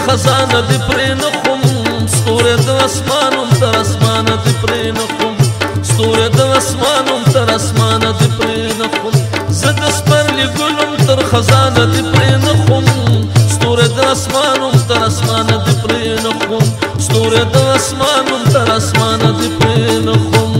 خزانه دی پرې نه خم ستوری د اسمانم تر اسمانه دی پرې نه خم ستوری د اسمانم تر اسمانه دی پرې نه خم زه د سپرلي ګلم تر خزانه دی پرې نه خم ستوری د اسمانم تر اسمانه دی پرې نه خم ستوری د اسمانم تر اسمانه دی پرې نه خم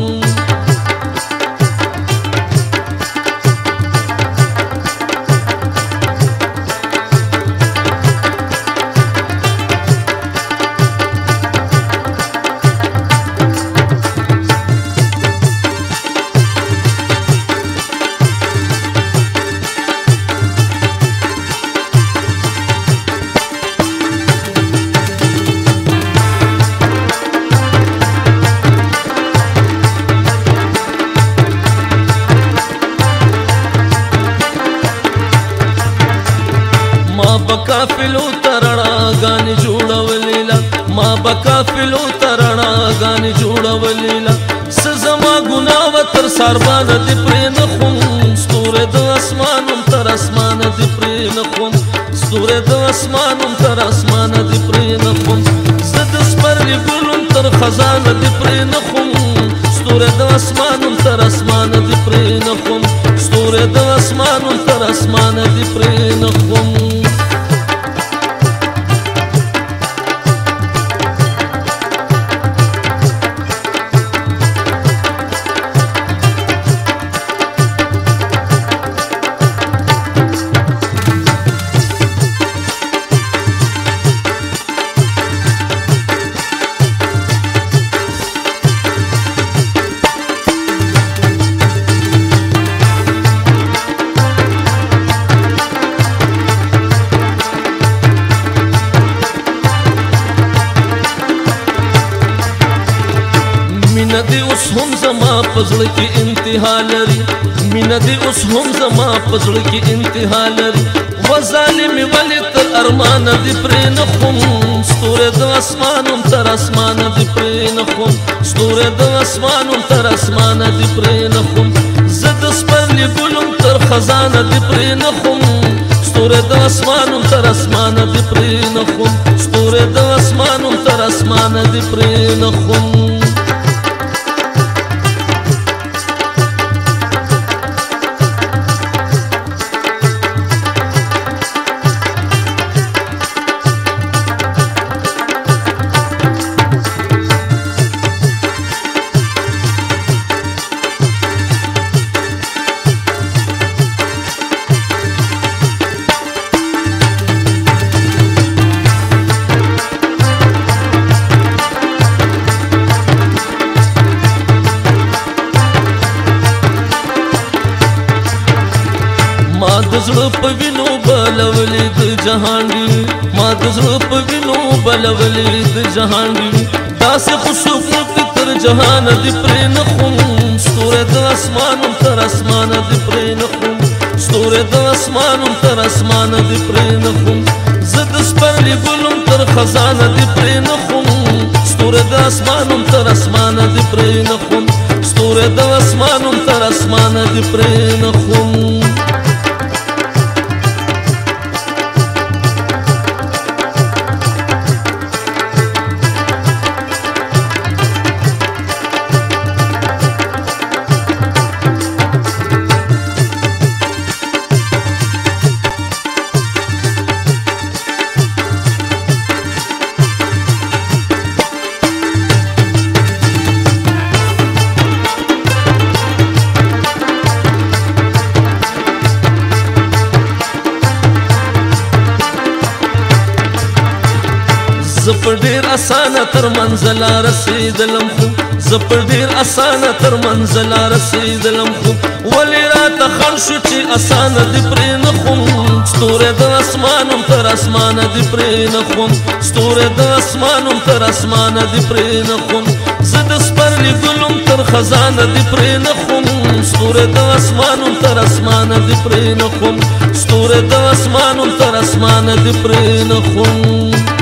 بکافلو ترنا غاني جوړولېلا ما بکافلو ترنا غاني جوړولېلا سزما ګنا وتر سربان دي پرې نه خم ستوره د اسمانم تر اسمان دي پرې نه خم ستوره د اسمانم تر اسمان دي پرې نه خم زد سپرلي ګلم تر خزانه دي پرې نه خم ستوره د اسمانم تر اسمان دي پرې نه خم ستوره د اسمانم تر اسمان دي پرې نه خم مینا دی اوس هم زما پزړه کې انتها لري مینا دی اوس هم زما پزړه کې انتها لري و ظالم ولې تر ارمان دی پرې نه خم ستوره د اسمانم تر اسمان دی پرې نه خم ستوره د اسمانم تر اسمان دی پرې نه خم زد سپرلي ګلم تر خزانه دی پرې نه خم ستوره د اسمانم تر اسمان دی پرې نه خم ستوره د اسمانم تر اسمان دی پرې نه خم ما د زړه په وینو بلولې د جهان دی ما د زړه په وینو بلولې د جهان دی داسې خوشبو تر جهان دی پرې نه خم ستوره د اسمانم تر اسمان دی پرې نه خم ستوره د اسمانم تر اسمان دی پرې نه خم زه د سپرلي ګلم تر خزانه دی پرې نه خم ستوره د اسمانم تر اسمان دی پرې نه خم ستوره د اسمانم تر اسمان دی پرې نه خم زه په ډېر اسانه تر منزله رسېدلم خو زه په ډېر اسانه تر منزله رسېدلم خو ولې راته خړ شو چې اسانه دې پرې نه خم ستوری د اسمان هم تر اسمانه دې پرې نه خم ستوری د اسمان هم تر اسمانه دې پرې نه خم زه د سپرلي ګل هم تر خزانه دې پرې نه خم ستوری د اسمان هم تر اسمانه دې پرې نه خم ستوری د اسمان هم تر اسمانه دې پرې نه خم